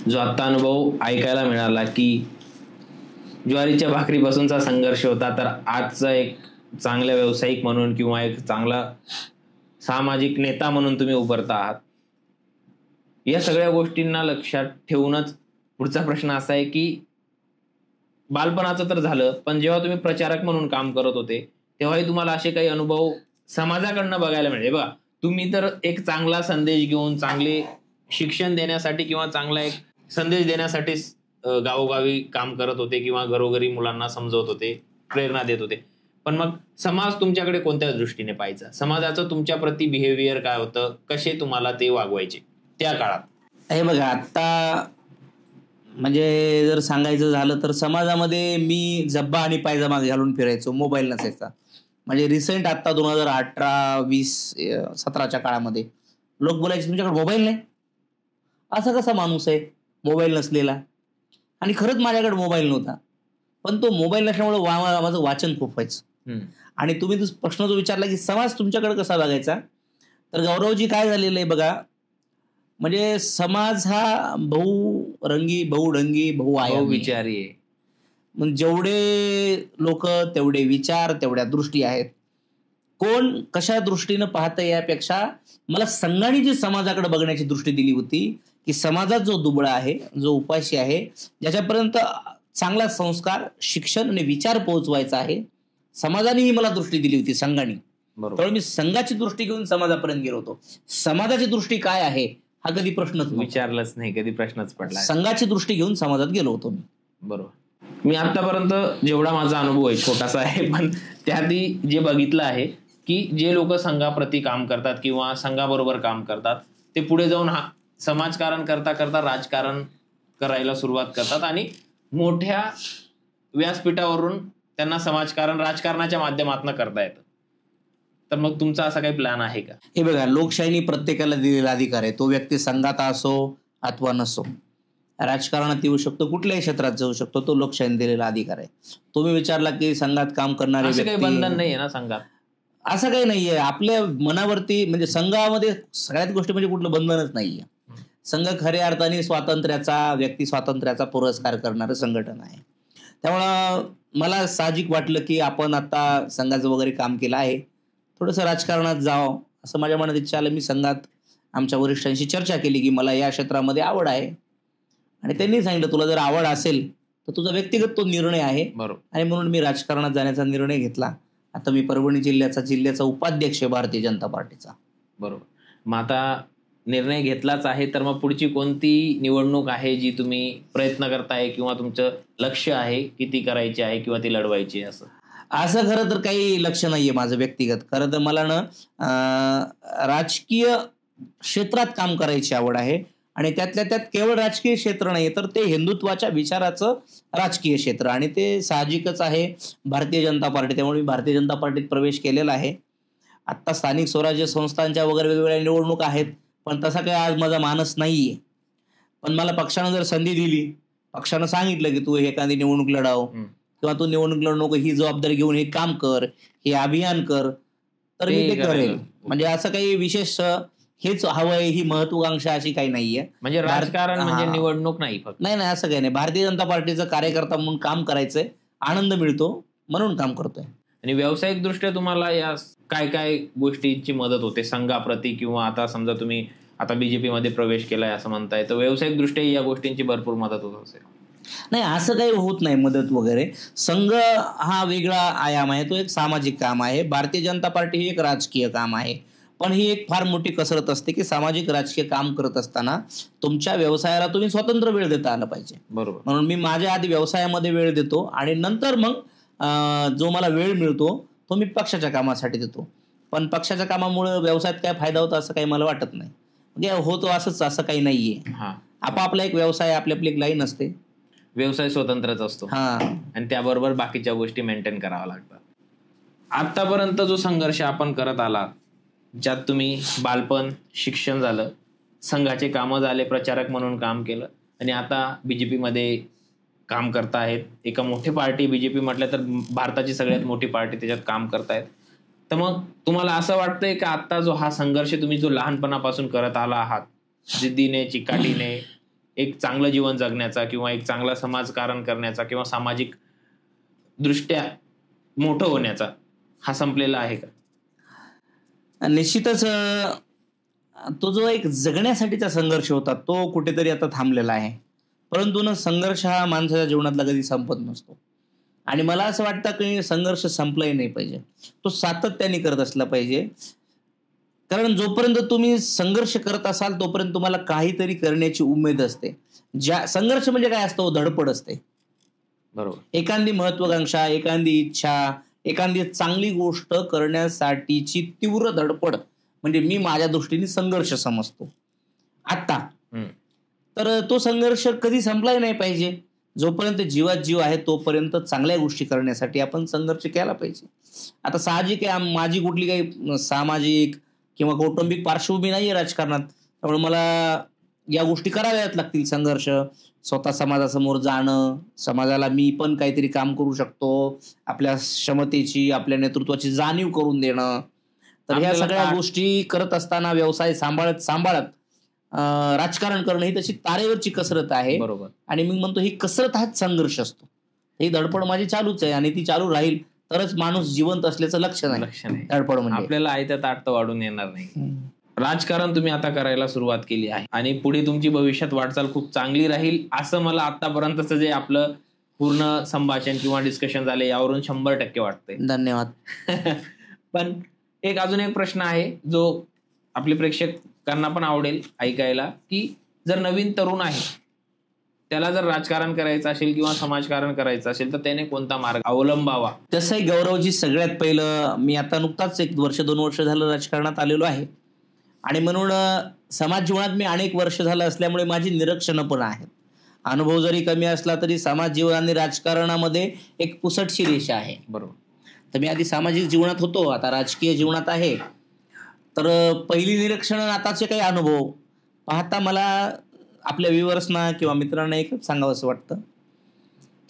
जो आता अनुभव ऐकायला मिळाला की ज्वारीच्या भाकरीपासूनचा संघर्ष होता, तर आजचा एक चांगला व्यावसायिक म्हणून किंवा एक चांगला सामाजिक नेता म्हणून तुम्ही उभरता आहात. या सगळ्या गोष्टींना लक्षात ठेवूनच पुढचा प्रश्न असा आहे की बालपणाचं तर झालं, पण जेव्हा तुम्ही प्रचारक म्हणून काम करत होते तेव्हाही तुम्हाला असे काही अनुभव समाजाकडनं बघायला मिळाले? बघा, तुम्ही तर एक चांगला संदेश घेऊन, चांगले शिक्षण देण्यासाठी किंवा चांगला एक संदेश देण्यासाठी गावोगावी काम करत होते किंवा घरोघरी मुलांना समजवत होते, प्रेरणा देत होते. पण मग समाज तुमच्याकडे कोणत्या दृष्टीने पाहायचा? समाजाचं तुमच्या प्रती बिहेवियर काय होतं? कसे तुम्हाला ते वागवायचे त्या काळात? हे बघा, आता म्हणजे जर सांगायचं झालं तर समाजामध्ये मी जब्बा आणि पायजमा घालून फिरायचो, मोबाईल नसायचा. म्हणजे रिसेंट आता 2018, 20, 17च्या काळामध्ये लोक बोलायचे तुमच्याकडे मोबाईल नाही, असा कसा माणूस आहे मोबाईल नसलेला? आणि खरंच माझ्याकडे मोबाईल नव्हता, पण तो मोबाईल नसल्यामुळे माझं वाचन खूप व्हायचं. आणि तुम्ही प्रश्न जो विचारला की समाज तुमच्याकडे कसा बघायचा, तर गौरवजी काय झालेलं आहे बघा, म्हणजे समाज हा बहुरंगी, बहुढंगी, विचारी आहे. म्हणजे जेवढे लोक तेवढे विचार, तेवढ्या दृष्टी आहेत. कोण कशा दृष्टीनं पाहतं यापेक्षा मला संघाने जी समाजाकडे बघण्याची दृष्टी दिली होती की समाजात जो दुबळा आहे, जो उपाशी आहे, ज्याच्यापर्यंत चांगला संस्कार, शिक्षण आणि विचार पोहोचवायचा आहे, समाजाने ही मला दृष्टी दिली होती, संघाने. त्यामुळे मी संघाची दृष्टी घेऊन समाजापर्यंत गेलो होतो. समाजाची दृष्टी काय आहे हा कधी प्रश्नच विचारलाच नाही, कधी प्रश्नच पडला. संघाची दृष्टी घेऊन समाजात गेलो होतो मी. बरोबर. मी आतापर्यंत जेवढा माझा अनुभव आहे, छोटासा आहे, पण त्याआधी जे बघितलं आहे की जे लोक संघाप्रती काम करतात किंवा संघाबरोबर काम करतात ते पुढे जाऊन समाजकारण करता करता राजकारण करायला सुरुवात करतात आणि मोठ्या व्यासपीठावरून त्यांना समाजकारण राजकारणाच्या माध्यमातून करता येतं. तर मग तुमचा असा काही प्लॅन आहे का? हे बघा, लोकशाहीने प्रत्येकाला दिलेला अधिकार आहे. तो व्यक्ती संघात असो अथवा नसो, राजकारणात येऊ शकतो, कुठल्याही क्षेत्रात जाऊ शकतो, तो लोकशाहीने दिलेला अधिकार आहे. तुम्ही विचारला की संघात काम करणारे व्यक्ती, काही बंधन नाहीये ना संघात? असं काही नाहीये. आपल्या मनावरती, म्हणजे संघामध्ये सगळ्यात गोष्टी म्हणजे कुठलं बंधनच नाहीये. संघ खऱ्या अर्थाने स्वातंत्र्याचा, व्यक्ती स्वातंत्र्याचा पुरस्कार करणारं संघटन आहे. त्यामुळं मला साहजिक वाटलं की आपण आता संघाचं वगैरे काम केलं आहे, थोडंसं राजकारणात जावं असं माझ्या मनात इच्छा आलं. मी संघात आमच्या वरिष्ठांशी चर्चा केली की मला या क्षेत्रामध्ये आवड आहे, आणि त्यांनी सांगितलं तुला जर आवड असेल तर तुझा व्यक्तिगत तो निर्णय आहे. बरोबर. आणि म्हणून मी राजकारणात जाण्याचा निर्णय घेतला. आता मी परभणी जिल्ह्याचा उपाध्यक्ष आहे भारतीय जनता पार्टीचा. बरोबर. मग आता निर्णय घेतलाच आहे, तर मग पुढची कोणती निवडणूक आहे जी तुम्ही प्रयत्न करताय किंवा तुमचं लक्ष आहे की ती करायची आहे किंवा ती लढवायची आहे? असं खरं तर काही लक्ष नाहीये माझं व्यक्तिगत. खरं तर मला ना राजकीय क्षेत्रात काम करायची आवड आहे, आणि त्यातल्या त्यात केवळ राजकीय क्षेत्र नाही तर ते हिंदुत्वाच्या विचाराचं राजकीय क्षेत्र, आणि ते साहजिकच आहे भारतीय जनता पार्टी. त्यामुळे मी भारतीय जनता पार्टीत प्रवेश केलेला आहे. आत्ता स्थानिक स्वराज्य संस्थांच्या वगैरे वेगवेगळ्या निवडणुका आहेत, पण तसा काही आज माझा मानस नाहीये. पण मला पक्षानं जर संधी दिली, पक्षानं सांगितलं की तू एखादी निवडणूक लढाव किंवा तू निवडणूक लढू नको, ही जबाबदारी घेऊन हे काम कर, हे अभियान कर, तर मी ते करेल. म्हणजे असं काही विशेष हेच हवंय ही महत्वाकांक्षा अशी काही नाहीये. म्हणजे राजकारण म्हणजे निवडणूक नाही फक्त? नाही, असं काही नाही. भारतीय जनता पार्टीचं कार्यकर्ता म्हणून काम करायचंय, आनंद मिळतो म्हणून काम करतोय. आणि व्यावसायिक दृष्ट्या तुम्हाला या काय काय गोष्टींची मदत होते संघाप्रती, किंवा आता समजा तुम्ही आता बीजेपी मध्ये प्रवेश केलाय असं म्हणताय, तर व्यावसायिक दृष्ट्या या गोष्टींची भरपूर मदत होत असेल? नाही, असं काही होत नाही मदत वगैरे. संघ हा वेगळा आयाम आहे, तो एक सामाजिक काम आहे. भारतीय जनता पार्टी ही एक राजकीय काम आहे. पण ही एक फार मोठी कसरत असते की सामाजिक राजकीय काम करत असताना तुमच्या व्यवसायाला तुम्ही स्वतंत्र वेळ देता आला पाहिजे. बरोबर. म्हणून मी माझ्या आधी व्यवसायामध्ये वेळ देतो, आणि नंतर मग जो मला वेळ मिळतो तो मी पक्षाच्या कामासाठी देतो. पण पक्षाच्या कामामुळे व्यवसायात काय फायदा होतो असं काही मला वाटत नाही. म्हणजे होतो असं काही नाहीये. आपापला एक व्यवसाय, आपली एक लाईन असते. व्यवसाय स्वतंत्रच असतो, आणि त्याबरोबर बाकीच्या गोष्टी मेंटेन कराव्या लागतात. आतापर्यंत जो संघर्ष आपण करत आला, ज्यात तुम्ही बालपण, शिक्षण झालं, संघाचे कामं झाले, प्रचारक म्हणून काम केलं, आणि आता बीजेपी मध्ये काम करता आहेत. एका मोठी पार्टी, बीजेपी म्हटलं तर भारताची सगळ्यात मोठी पार्टी, त्याच्यात काम करतायत. तर मग तुम्हाला असं वाटतंय का आता जो हा संघर्ष तुम्ही जो लहानपणापासून करत आला आहात, जिद्दीने, चिकाटीने, एक चांगलं जीवन जगण्याचा किंवा एक चांगला समाजकारण करण्याचा किंवा सामाजिक दृष्ट्या मोठं होण्याचा हा संपलेला आहे का? निश्चितच तो जो एक जगण्यासाठीचा संघर्ष होता तो कुठेतरी आता थांबलेला आहे. परंतु ना संघर्ष हा माणसाच्या जीवनातला कधी संपत नसतो. आणि मला असं वाटतं की संघर्ष संपलाही नाही पाहिजे, तो सातत्याने करत असला पाहिजे. कारण जोपर्यंत तुम्ही संघर्ष करत असाल तोपर्यंत तुम्हाला काहीतरी करण्याची उमेद असते. संघर्ष म्हणजे काय असतो? धडपड असते. बरोबर. एखादी महत्वाकांक्षा, एखादी इच्छा, एखादी चांगली गोष्ट करण्यासाठीची तीव्र धडपड म्हणजे मी माझ्या दृष्टीने संघर्ष समजतो आता. तर तो संघर्ष कधी संपलाही नाही पाहिजे. जोपर्यंत जीवात जीव आहे तोपर्यंत चांगल्या गोष्टी करण्यासाठी आपण संघर्ष केला पाहिजे. आता साहजिक आहे, माझी कुठली काही सामाजिक किंवा कौटुंबिक पार्श्वभूमी नाहीये राजकारणात, त्यामुळे मला या गोष्टी कराव्याच लागतील. संघर्ष, स्वतः समाजासमोर जाणं, समाजाला मी पण काहीतरी काम करू शकतो, आपल्या क्षमतेची, आपल्या नेतृत्वाची जाणीव करून देणं. तर ह्या सगळ्या गोष्टी करत असताना व्यवसाय सांभाळत राजकारण करणं ही तशी तारेवरची कसरत आहे. बरोबर. आणि मी म्हणतो ही कसरत हाच संघर्ष असतो. ही धडपड माझी चालूच आहे आणि ती चालू राहील तरच माणूस जिवंत असल्याचं लक्षण आहे. धडपड म्हणजे आपल्याला आयत्या ताट वाढून येणार नाही. राजकारण तुम्ही आता करायला सुरुवात केली आहे आणि पुढे तुमची भविष्यात वाटचाल खूप चांगली राहील असं मला आतापर्यंतचं जे आपलं पूर्ण संभाषण किंवा डिस्कशन झाले यावरून 100% वाटतंय. धन्यवाद. पण अजून एक प्रश्न आहे जो आपले प्रेक्षकांना पण आवडेल ऐकायला, की जर नवीन तरुण आहे त्याला जर राजकारण करायचं असेल किंवा समाजकारण करायचं असेल तर त्याने कोणता मार्ग अवलंबावा? तसंही गौरवजी, सगळ्यात पहिलं मी आता नुकताच 1 वर्ष 2 वर्ष झालं राजकारणात आलेलो आहे आणि म्हणून समाज जीवनात मी अनेक वर्ष झालं असल्यामुळे माझी निरीक्षणं पण आहेत. अनुभव जरी कमी असला तरी समाज जीवन आणि राजकारणामध्ये एक पुसटशी रेषा आहे. बरोबर. तर मी आधी सामाजिक जीवनात होतो, आता राजकीय जीवनात आहे. तर पहिली निरीक्षण, आताचे काही अनुभव पाहता मला आपल्या व्ह्युअर्सना किंवा मित्रांना एकच सांगावं असं वाटतं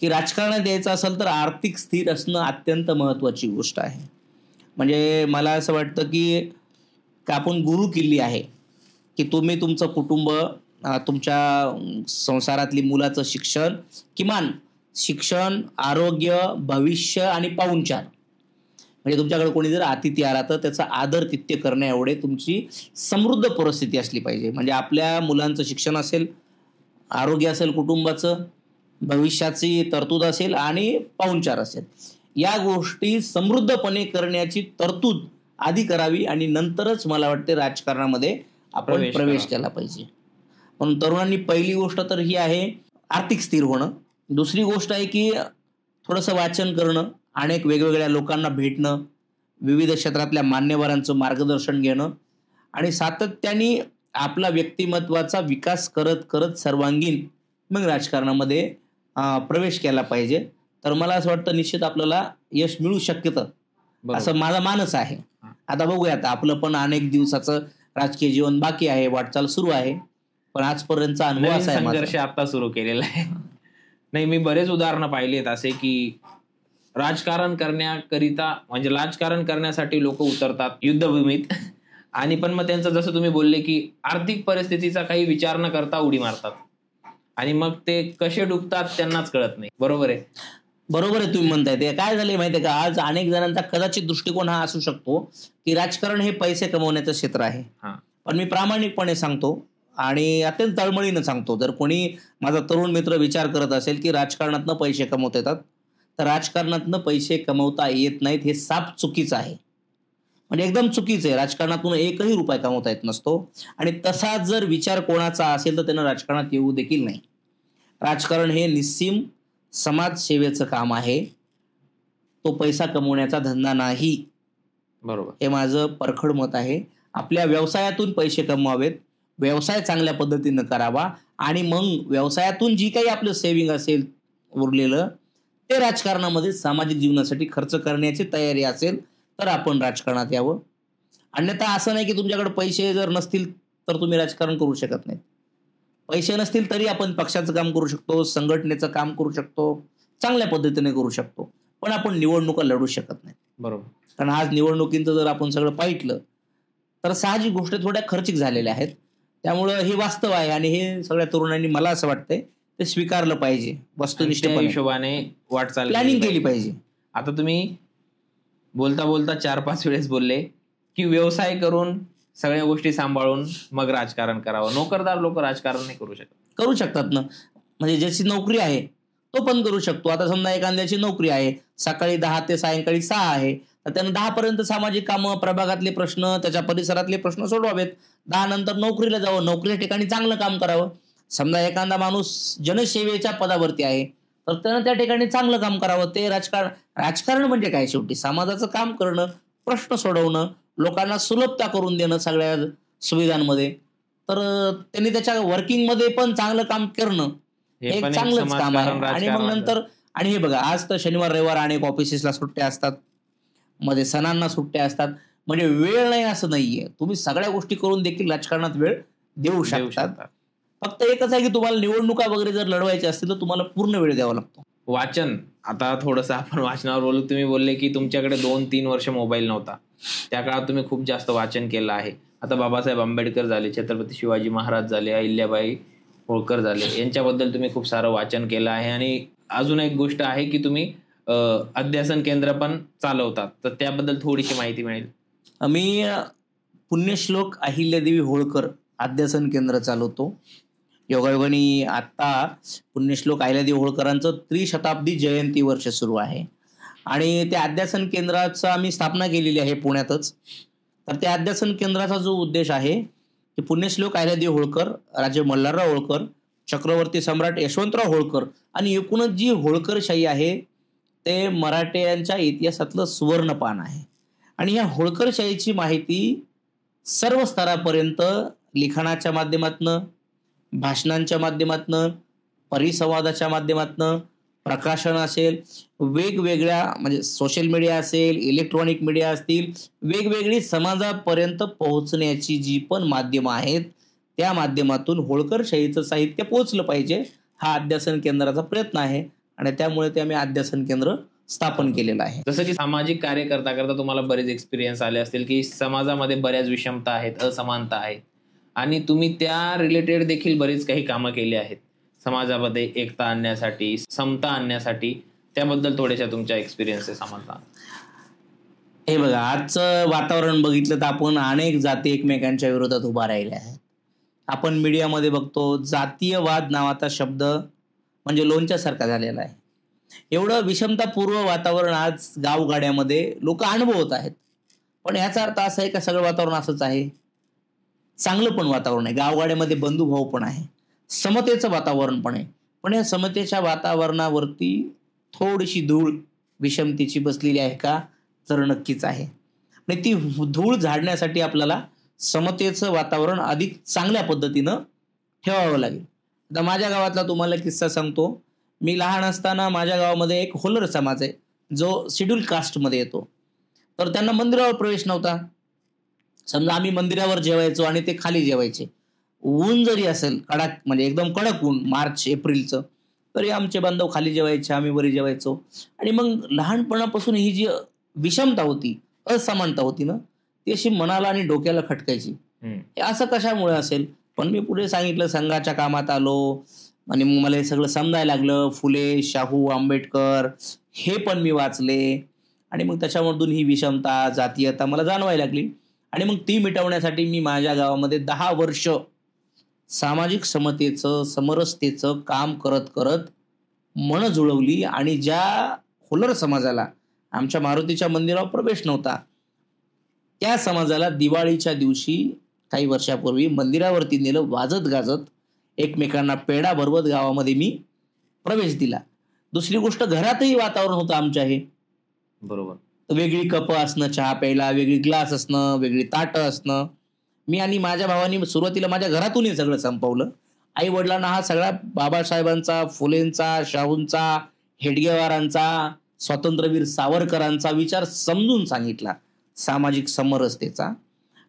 की राजकारणात यायचं असेल तर आर्थिक स्थिर असणं अत्यंत महत्त्वाची गोष्ट आहे. म्हणजे मला असं वाटतं की आपण गुरु किल्ली आहे की तुम्ही तुमचं कुटुंब, तुमच्या संसारातली मुलाचं शिक्षण, किमान शिक्षण, आरोग्य, भविष्य आणि पाहुणचार, म्हणजे तुमच्याकडे कोणी जर अतिथी आला तर त्याचा आदर तिथ्य करण्या एवढे तुमची समृद्ध परिस्थिती असली पाहिजे. म्हणजे आपल्या मुलांचं शिक्षण असेल, आरोग्य असेल, कुटुंबाचं, भविष्याची तरतूद असेल आणि पाहुणचार असेल. या गोष्टी समृद्धपणे करण्याची तरतूद आधी करावी आणि नंतरच मला वाटते राजकारणामध्ये आपण प्रवेश केला पाहिजे. म्हणून तरुणांनी पहिली गोष्ट तर ही आहे आर्थिक स्थिर होणं. दुसरी गोष्ट आहे की थोडंसं वाचन करणं, अनेक वेगवेगळ्या लोकांना भेटणं, विविध क्षेत्रातल्या मान्यवरांचं मार्गदर्शन घेणं आणि सातत्याने आपला व्यक्तिमत्वाचा विकास करत करत सर्वांगीण मग राजकारणामध्ये प्रवेश केला पाहिजे. तर मला असं वाटतं निश्चित आपल्याला यश मिळू शक्यतं असं माझा मानस आहे. आता बघूया, आता आपलं पण अनेक दिवसाचं राजकीय जीवन बाकी आहे, वाटचाल सुरू आहे, पण आजपर्यंतचा अनुभव असा आहे. संघर्ष आता सुरू केलेला आहे. नाही, मी बरेच उदाहरणं पाहिलेत असे की राजकारण करण्याकरिता म्हणजे राजकारण करण्यासाठी लोक उतरतात युद्धभूमीत आणि पण मग त्यांचं जसं तुम्ही बोलले की आर्थिक परिस्थितीचा काही विचार न करता उडी मारतात आणि मग ते कसे डुबतात त्यांनाच कळत नाही. बरोबर आहे. बरोबर आहे, तुम्ही म्हणताय ते. काय झालंय माहितीये का, आज अनेक जणांचा कदाचित दृष्टिकोन हा असू शकतो की राजकारण हे पैसे कमवण्याचं क्षेत्र आहे. पण मी प्रामाणिकपणे सांगतो आणि अत्यंत तळमळीनं सांगतो, जर कोणी माझा तरुण मित्र विचार करत असेल की राजकारणातनं पैसे कमवता येतात, तर राजकारणातनं पैसे कमवता येत नाहीत हे साफ चुकीचं आहे. म्हणजे एकदम चुकीचं आहे. राजकारणातून एकही रुपया कमवता येत नसतो आणि तसा जर विचार कोणाचा असेल तर त्यानं राजकारणात येऊ देखील नाही. राजकारण हे निस्सीम समाजसेवेचं काम आहे, तो पैसा कमवण्याचा धंदा नाही. बरोबर. हे माझं परखड मत आहे. आपल्या व्यवसायातून पैसे कमवावेत, व्यवसाय चांगल्या पद्धतीनं करावा आणि मग व्यवसायातून जी काही आपलं सेव्हिंग असेल उरलेलं ते राजकारणामध्ये सामाजिक जीवनासाठी खर्च करण्याची तयारी असेल तर आपण राजकारणात यावं. अन्यथा असं नाही की तुमच्याकडे पैसे जर नसतील तर तुम्ही राजकारण करू शकत नाही. पैसे नसतील तरी आपण पक्षाचं काम करू शकतो, संघटनेचं काम करू शकतो, चांगल्या पद्धतीने करू शकतो, पण आपण निवडणुका लढू शकत नाही. बरोबर. कारण आज निवडणुकीचं जर आपण सगळं पाहिलं तर साहजिक गोष्टी थोड्या खर्चिक झालेल्या आहेत. त्यामुळं हे वास्तव आहे आणि हे सगळ्या तरुणांनी मला असं वाटतंय ते स्वीकारलं पाहिजे, त्या वस्तुनिष्ठपणे हिशोबाने वाटचाल प्लॅनिंग केली पाहिजे. आता तुम्ही बोलता बोलता 4-5 वेळेस बोलले की व्यवसाय करून सगळ्या गोष्टी सांभाळून मग राजकारण करावं. नोकरदार लोक राजकारण नाही करू शकत. करू शकतात ना. म्हणजे ज्याची नोकरी आहे तो पण करू शकतो. आता समजा एखाद्याची नोकरी आहे, सकाळी 10 ते सायंकाळी 6 आहे, तर त्यानं 10 पर्यंत सामाजिक कामं, प्रभागातले प्रश्न, त्याच्या परिसरातले प्रश्न सोडवावेत. 10 नंतर नोकरीला जावं, नोकरीच्या ठिकाणी चांगलं काम करावं. समजा एखादा माणूस जनसेवेच्या पदावरती आहे, तर त्यानं त्या ठिकाणी चांगलं काम करावं. ते राजकारण म्हणजे काय, शेवटी समाजाचं काम करणं, प्रश्न सोडवणं, लोकांना सुलभता करून देणं सगळ्या सुविधांमध्ये. तर त्यांनी त्याच्या वर्किंगमध्ये पण चांगलं काम करणं हे हे पण एक एक चांगलंच काम आहे. समाजकारण, आणि मग राजकारण नंतर आणि हे बघा, आज तर शनिवार रविवार अनेक ऑफिसेसला सुट्ट्या असतात, मध्ये सणांना सुट्ट्या असतात. म्हणजे वेळ नाही असं नाहीये, तुम्ही सगळ्या गोष्टी करून देखील राजकारणात वेळ देऊ देऊ शकतात. शकतात. फक्त एकच आहे की तुम्हाला निवडणुका वगैरे जर लढवायच्या असतील तर तुम्हाला पूर्ण वेळ द्यावा लागतो. वाचन, आता थोडंसं आपण वाचनावर बोलू. तुम्ही बोलले की तुमच्याकडे 2-3 वर्ष मोबाईल नव्हता, त्या काळात तुम्ही खूप जास्त वाचन केलं आहे. आता बाबासाहेब आंबेडकर झाले, छत्रपती शिवाजी महाराज झाले, अहिल्याबाई होळकर झाले, यांच्याबद्दल तुम्ही खूप सारं वाचन केलं आहे. आणि अजून एक गोष्ट आहे की तुम्ही अध्यासन केंद्र पण चालवतात, तर त्याबद्दल थोडीशी माहिती मिळेल. मी पुण्यश्लोक अहिल्यादेवी होळकर अध्यासन केंद्र चालवतो. योगायोगाने आत्ता पुण्यश्लोक अहिल्यादेवी होळकरांचं त्रिशताब्दी जयंती वर्ष सुरू आहे आणि त्या अध्यासन केंद्राचं आम्ही स्थापना केलेली आहे पुण्यातच. तर त्या अध्यासन केंद्राचा जो उद्देश आहे की पुण्यश्लोक अहिल्यादेवी होळकर, राजे मल्हारराव होळकर, चक्रवर्ती सम्राट यशवंतराव होळकर आणि एकूणच जी होळकरशाही आहे ते मराठ्यांच्या इतिहासातलं सुवर्णपान आहे. आणि ह्या होळकरशाहीची माहिती सर्व स्तरापर्यंत लिखाणाच्या माध्यमातनं, भाषणांच्या माध्यमातनं, परिसंवादाच्या माध्यमातनं, प्रकाशन असेल, वेगवेगळ्या म्हणजे सोशल मीडिया असेल, इलेक्ट्रॉनिक मीडिया असतील, वेगवेगळी समाजापर्यंत पोहोचण्याची जी पण माध्यमं आहेत त्या माध्यमातून होळकरशाहीचं साहित्य पोहोचलं पाहिजे, हा अध्यासन केंद्राचा प्रयत्न आहे. आणि त्यामुळे ते आम्ही अध्यासन केंद्र स्थापन केलेलं आहे. जसं की सामाजिक कार्य करता करता तुम्हाला बरेच एक्सपिरियन्स आले असतील की समाजामध्ये बऱ्याच विषमता आहेत, असमानता आहेत, आणि तुम्ही त्या रिलेटेड देखील बरेच काही कामं केली आहेत समाजामध्ये एकता आणण्यासाठी, समता आणण्यासाठी. त्याबद्दल थोड्याशा तुमच्या एक्सपिरियन्सेस आम्हाला. हे बघा, आजचं वातावरण बघितलं तर आपण अनेक जाती एकमेकांच्या विरोधात उभा राहिल्या आहेत. आपण मीडियामध्ये बघतो, जातीयवाद नावाचा शब्द म्हणजे लोणच्यासारखा झालेला आहे. एवढं विषमतापूर्व वातावरण आज गावगाड्यामध्ये लोक अनुभवत आहेत. पण ह्याचा अर्थ असा आहे का सगळं वातावरण असंच आहे? चांगलं पण वातावरण आहे, गावगाड्यामध्ये बंधुभाव पण आहे, समतेचं वातावरण पण आहे. पण या समतेच्या वातावरणावरती थोडीशी धूळ विषमतेची बसलेली आहे का? तर नक्कीच आहे. आणि ती धूळ झाडण्यासाठी आपल्याला समतेचं वातावरण अधिक चांगल्या पद्धतीनं ठेवावं लागेल. आता माझ्या गावातला तुम्हाला किस्सा सांगतो. मी लहान असताना माझ्या गावामध्ये एक होलर समाज आहे जो शेड्यूल कास्टमध्ये येतो. तर त्यांना मंदिरावर प्रवेश नव्हता. समजा आम्ही मंदिरावर जेवायचो आणि ते खाली जेवायचे. ऊन जरी असेल कडक, म्हणजे एकदम कडक ऊन, मार्च एप्रिलचं, तरी आमचे बांधव खाली जेवायचे, आम्ही वरी जेवायचो. आणि मग लहानपणापासून ही जी विषमता होती, असमानता होती ना, ती अशी मनाला आणि डोक्याला खटकायची. हे असं कशामुळे असेल? पण मी पुढे सांगितलं, संघाच्या कामात आलो आणि मग मला हे सगळं समजायला लागलं. फुले, शाहू, आंबेडकर हे पण मी वाचले आणि मग त्याच्यामधून ही विषमता, जातीयता मला जाणवायला लागली. आणि मग ती मिटवण्यासाठी मी माझ्या गावामध्ये 10 वर्ष सामाजिक समतेचं, समरसतेचं काम करत करत मन जुळवली. आणि ज्या होलर समाजाला आमच्या मारुतीच्या मंदिरावर प्रवेश नव्हता, त्या समाजाला दिवाळीच्या दिवशी काही वर्षापूर्वी मंदिरावरती नेलं, वाजत गाजत, एकमेकांना पेढा भरवत गावामध्ये मी प्रवेश दिला. दुसरी गोष्ट, घरातही वातावरण होतं आमच्या हे. बरोबर. वेगळी कपं असणं चहा प्यायला, वेगळी ग्लास असणं, वेगळी ताटं असणं. मी आणि माझ्या भावानी सुरुवातीला माझ्या घरातून हे सगळं संपवलं. आई वडिलांना हा सगळा बाबासाहेबांचा, फुलेंचा, शाहूंचा, हेडगेवारांचा, स्वातंत्र्यवीर सावरकरांचा विचार समजून सांगितला, सामाजिक समरसतेचा.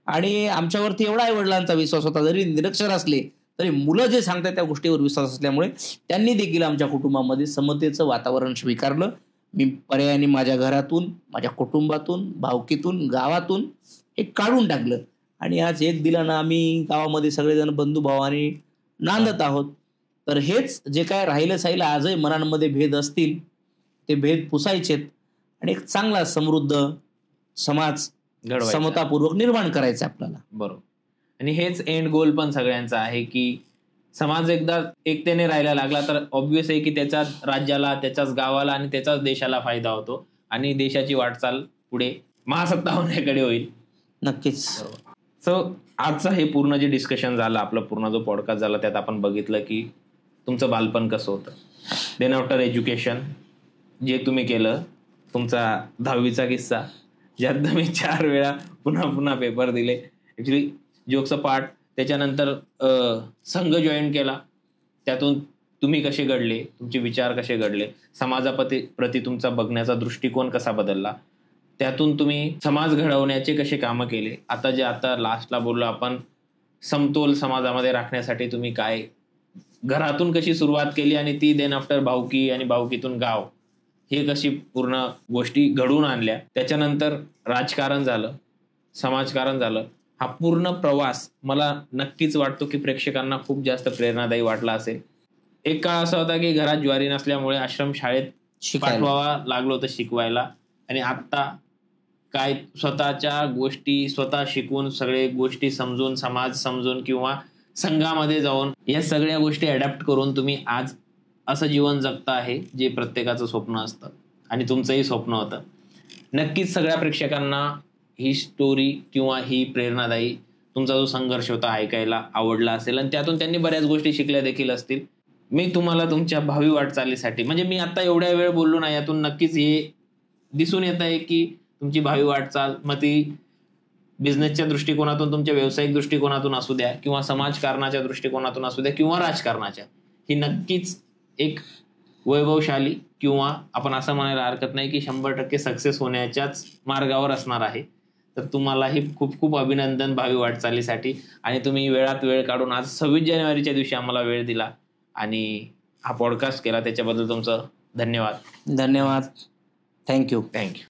आणि आमच्यावरती एवढा आई वडिलांचा विश्वास होता, जरी निरक्षर असले तरी मुलं जे सांगतात त्या गोष्टीवर विश्वास असल्यामुळे त्यांनी देखील आमच्या कुटुंबामध्ये समतेचं वातावरण स्वीकारलं. मी पर्यायाने माझ्या घरातून, माझ्या कुटुंबातून, भावकीतून, गावातून हे काढून टाकलं. आणि आज एक दिलानं आम्ही गावामध्ये सगळेजण बंधुभावाने नांदत आहोत. तर हेच जे काय राहिलं साहिलं आजही मनांमध्ये भेद असतील ते भेद पुसायचेत आणि एक चांगला समृद्ध समाज घडवायचा. समतापूर्वक निर्माण करायचं आपल्याला. बरोबर. आणि हेच एंड गोल पण सगळ्यांचा आहे की समाज एकदा एकतेने राहायला लागला तर ऑब्व्हियस आहे की त्याच्याच राज्याला, त्याच्याच गावाला आणि त्याच्याच देशाला फायदा होतो आणि देशाची वाटचाल पुढे महासत्ता होण्याकडे होईल. नक्कीच. सो आजचं हे पूर्ण जे डिस्कशन झालं, आपला पूर्ण जो पॉडकास्ट झाला, त्यात आपण बघितलं की तुमचं बालपण कसं होतं, देन आफ्टर एज्युकेशन जे तुम्ही केलं, तुमचा 10वीचा किस्सा ज्यात तुम्ही 4 वेळा पुन्हा पुन्हा पेपर दिले, ऍक्च्युली जोक्स पार्ट, त्याच्यानंतर संघ जॉईन केला, त्यातून तुम्ही कसे घडले, तुमचे विचार कसे घडले, प्रती तुमचा बघण्याचा दृष्टिकोन कसा बदलला, त्यातून तुम्ही समाज घडवण्याचे कसे कामं केले, आता लास्टला बोललो आपण समतोल समाजामध्ये राखण्यासाठी तुम्ही काय घरातून कशी सुरुवात केली आणि ती देन आफ्टर भावकी आणि भावकीतून गाव हे कशी पूर्ण गोष्टी घडवून आणल्या, त्याच्यानंतर राजकारण झालं, समाजकारण झालं. हा पूर्ण प्रवास मला नक्कीच वाटतो की प्रेक्षकांना खूप जास्त प्रेरणादायी वाटला असेल. एक काळ असा होता की घरात ज्वारी नसल्यामुळे आश्रम शाळेत पाठवावा लागलो होतं शिकवायला, आणि आता काय स्वतःच्या गोष्टी स्वतः शिकवून, सगळे गोष्टी समजून, समाज समजून किंवा संघामध्ये जाऊन या सगळ्या गोष्टी अडॅप्ट करून तुम्ही आज असं जीवन जगता आहे जे प्रत्येकाचं स्वप्न असतं आणि तुमचंही स्वप्न होतं. नक्कीच सगळ्या प्रेक्षकांना ही स्टोरी किंवा ही प्रेरणादायी तुमचा जो संघर्ष होता ऐकायला आवडला असेल आणि त्यातून त्यांनी बऱ्याच गोष्टी शिकल्या देखील असतील. मी तुम्हाला तुमच्या भावी वाटचालीसाठी, म्हणजे मी आता एवढ्या वेळ बोललो ना, यातून नक्कीच हे दिसून येत आहे की तुमची भावी वाटचाल, मग ती बिझनेसच्या दृष्टिकोनातून, तुमच्या व्यावसायिक दृष्टिकोनातून असू द्या किंवा समाजकारणाच्या दृष्टिकोनातून असू द्या किंवा राजकारणाच्या, ही नक्कीच एक वैभवशाली किंवा आपण असं म्हणायला हरकत नाही की 100% सक्सेस होण्याच्याच मार्गावर असणार आहे. तर तुम्हालाही खूप खूप अभिनंदन भावी वाटचालीसाठी, आणि तुम्ही वेळात वेळ काढून आज 26 जानेवारीच्या दिवशी आम्हाला वेळ दिला आणि हा पॉडकास्ट केला, त्याच्याबद्दल तुमचं धन्यवाद. धन्यवाद. थँक्यू.